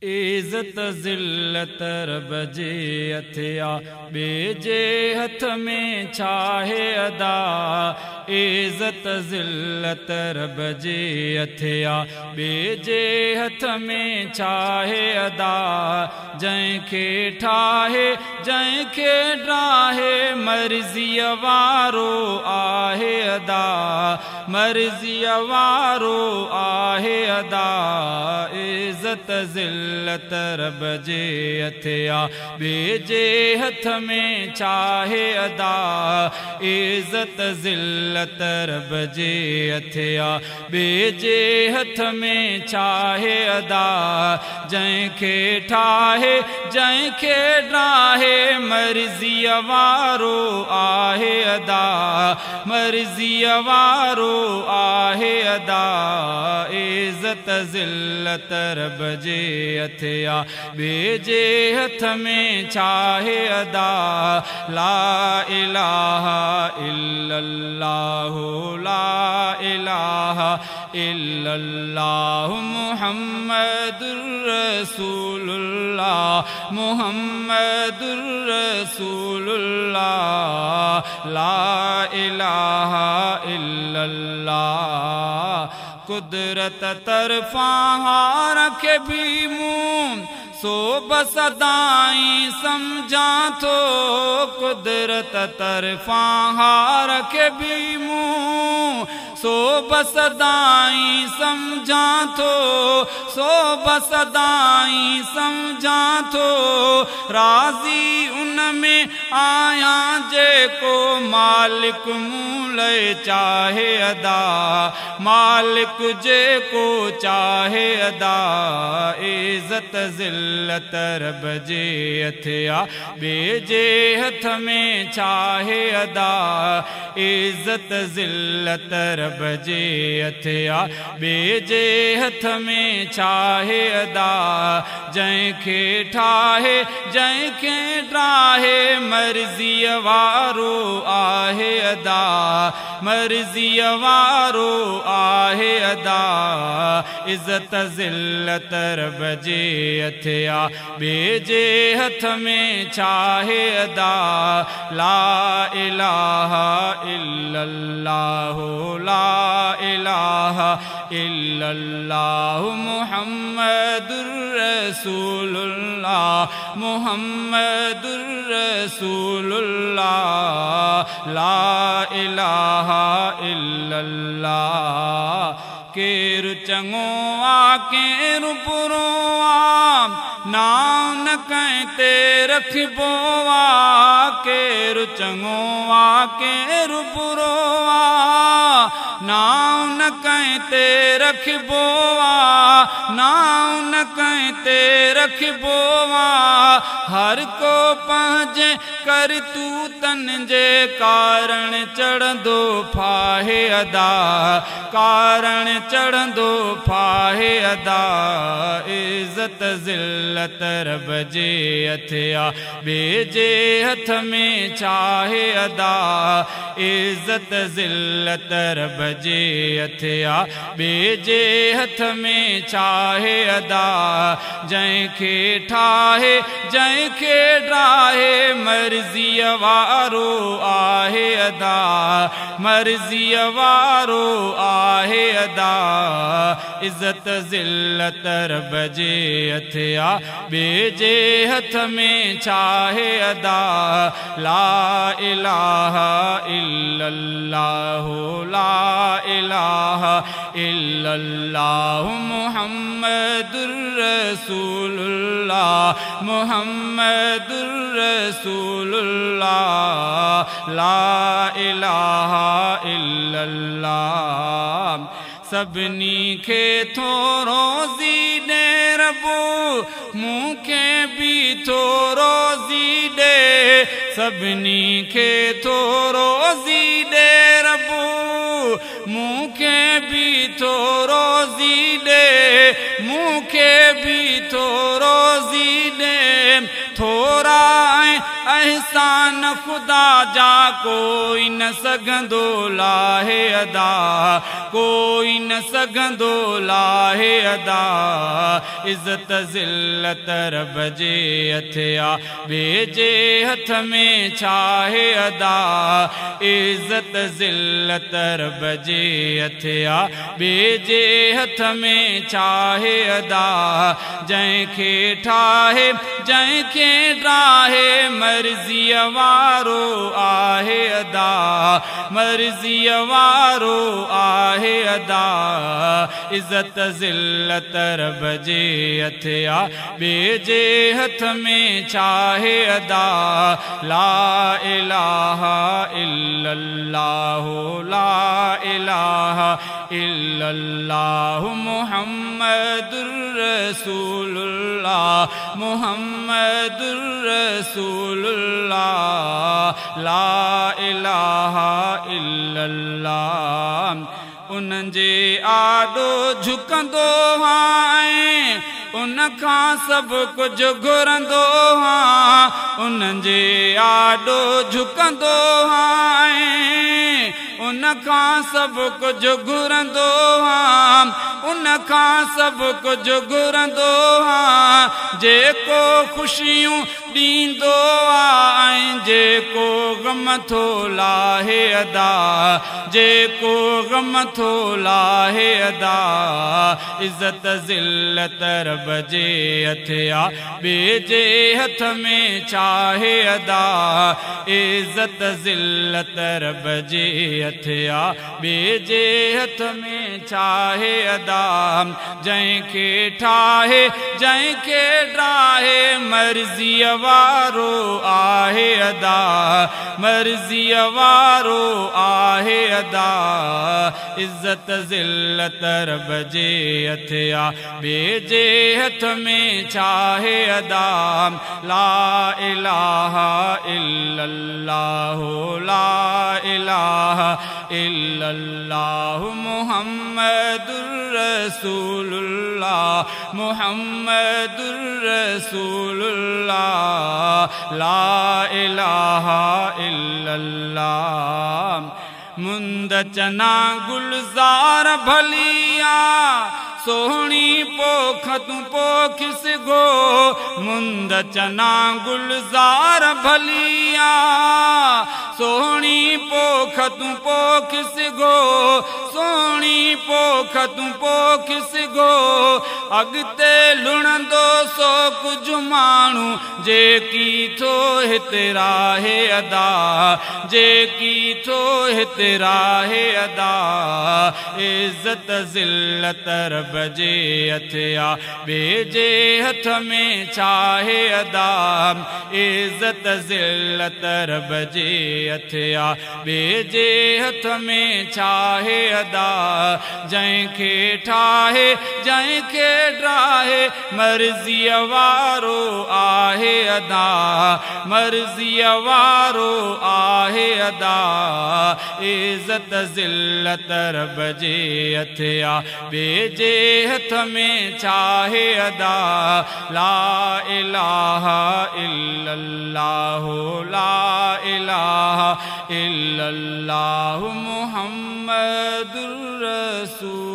इज़्ज़त ज़िल्लत रब जे हथिया ॿिए जे हथ में छाहे अदा। इज़्ज़त ज़िल्लत रब जे हथिया ॿिए जे हथ में छाहे अदा। जंहिंखे ठाहे जंहिंखे ड्राहे मर्ज़ीअ वारो आहे अदा। मर्ज़ीअ वारो आहे अदा। इज़्ज़त ज़िल्लत रब जे हथिया ॿिए जे हथ में छाहे अदा। इज़्ज़त ज़िल्लत रब जे हथिया ॿिए जे हथ में छाहे अदा। जंहिंखे ठाहे जंहिंखे ड्राहे मर्ज़ीअ वारो आहे अदा। मर्ज़ीअ वारो आहे अदा। इज़्ज़त ज़िल्लत रब जे हथिया ॿिए जे हथ में छाहे अदा। ला इलाहा इल्लल्लाह ला इलाहा इल्लल्लाह मुहम्मदुर रसूलुल्लाह मुहम्मदुर रसूलुल्लाह। ला इलाहा इल्लल्लाह। कुदरत तरफ़ां रखे भी मूं सो बसदाई समझा थो। कुदरत तरफ़ां रखे भी मूं सो बसदाई समझा थो। सो बसदाई समझा थो। राज़ी उन में आया जेको मालिक मूले चाहे अदा। मालिक जेको चाहे अदा। इज़्ज़त ज़िल्लत रब जे हथिया ॿिए जे हथ में छाहे अदा। इज़्ज़त ज़िल्लत रब जे हथिया ॿिए जे हथ में छाहे अदा। जंहिंखे ठाहे जंहिंखे ड्राहे मर्ज़ीअ वारो आहे अदा। मर्ज़ीअ वारो आहे अदा। इज़्ज़त ज़िल्लत रब जे हथिया ॿिए जे हथ में छाहे अदा। ला इलाहा इल्लल्लाह ला इलाहा इल्लल्लाह मुहम्मदुर रसूलुल्लाह मुहम्मदुर रसूलुल्लाह। ला इलाहा इल्लल्लाह। केरु चङो आ केरु बुरो आ नाम न कंहिं ते रखिबो आ। केरु चङो आ केरु बुरो आ नाम न कंहिं ते रखिबो आ। नाम न कंहिं ते रखिबो आ। हर को पंहिंजे करतूतन जे कारण चढ़ंदो फाहे अदा। कारण चढ़ंदो फाहे अदा। इज़्ज़त ज़िल्लत रब जे हथिया ॿिए जे हथ में छाहे अदा। इज़्ज़त ज़िल्लत रब जे हथिया ॿिए जे हथ में छाहे अदा। जंहिंखे ठाहे जंहिंखे ड्राहे मर्ज़ीअ वारो आहे अदा। मर्ज़ीअ वारो आहे अदा। इज़्ज़त ज़िल्लत रब जे हथिया ॿिए जे हथ में छाहे अदा। ला इलाहा इल्लल्लाह ला इलाहा इल्लल्लाह मुहम्मदुर रसूलुल्लाह मुहम्मदुर रसूलुल्लाह। ला इलाहा इल्लल्लाह। सभिनी खे थोरो ज़ी ॾे रबो मूंखे बि थोरो ज़ी ॾे। सभिनी खे थोरो ज़ी ॾे रबो मूंखे बि थोरो ज़ी ॾे। मूंखे बि थोरो ज़ी ॾे। थोरा ऐं एहसान खुदा जा कोई न सघंदो लाहे अदा, कोई न सघंदो लाहे अदा। इज़्ज़त ज़िल्लत रब जे हथ आ, ॿिए जे हथ में छाहे अदा। इज़्ज़त ज़िल्लत रब जे हथ आ, ॿिए जे हथ में छाहे अदा। जंहिंखे ठाहे जंहिंखे ड्राहे मर्ज़ीअ वारो आहे अदा, मर्ज़ीअ वारो आहे अदा। इज़्ज़त ज़िल्लत रब जे हथ आ, ॿिए जे हथ में छाहे अदा। ला इलाहा इल्लल्लाह, ला इलाहा इल्लल्लाह, मुहम्मदुर रसूलुल्लाह, मुहम्मदुर रसूलुल्लाह। ला इलाहा इल्लल्लाह। उन्हनि जे आॾो झुकंदो आहियां, उनखां सभु कुझु घुरंदो आहियां। उन्हनि जे आॾो झुकंदो आहियां, उनखां सभु कुझु घुरंदो आहियां। उनखां सभु कुझु घुरंदो आहियां। जेको ख़ुशियूं ॾींदो आहे, जेको ग़म थो लाहे अदा, जेको ग़म थो लाहे अदा। इज़्ज़त ज़िल्लत रब जे हथ आ, ॿिए जे हथ में छाहे अदा। इज़्ज़त ज़िल्लत रब जे हथ आ, ॿिए जे हथ में छाहे अदा। जंहिंखे ठाहे जंहिंखे ड्राहे मर्ज़ीअ वारो आहे अदा, मर्ज़ीअ वारो आहे अदा। इज़्ज़त ज़िल्लत रब जे हथ आ, ॿिए जे हथ में छाहे अदा। ला इलाहा इल्लल्लाह, ला इलाहा इल्लल्लाह, मुहम्मदुर रसूलुल्लाह, मुहम्मदुर रसूलुल्लाह। ला इलाहा इल्लल्लाह। मुंद चना गुलज़ार भलिया, सोहणी पोख तूं पोखिस गो। मुंद चना गुलज़ार भलिया, सोहणी पोख तूं पोखिस गो। सोहणी पोख तूं पोखिस गो। अॻिते लुणंदो सो कुझु माण्हू, जेकी थो हिते राहे अदा, जेकी थो हिते राहे अदा। इज़्ज़त ज़िल्लत रब जे हथ आ, ॿिए जे हथ में छाहे अदा। इज़्ज़त ज़िल्लत रब जे हथ आ, ॿिए जे हथ में छाहे अदा। जंहिंखे ठाहे जंहिंखे ड्राहे मर्ज़ीअ वारो आहे अदा, मर्ज़ीअ वारो आहे अदा। इज़्ज़त ज़िल्लत रब जे हथ आ, ॿिए जे हथ में छाहे अदा। ला इलाहा इल्लल्लाह, ला इलाहा इल्लल्लाह, मुहम्मदुर रसूल।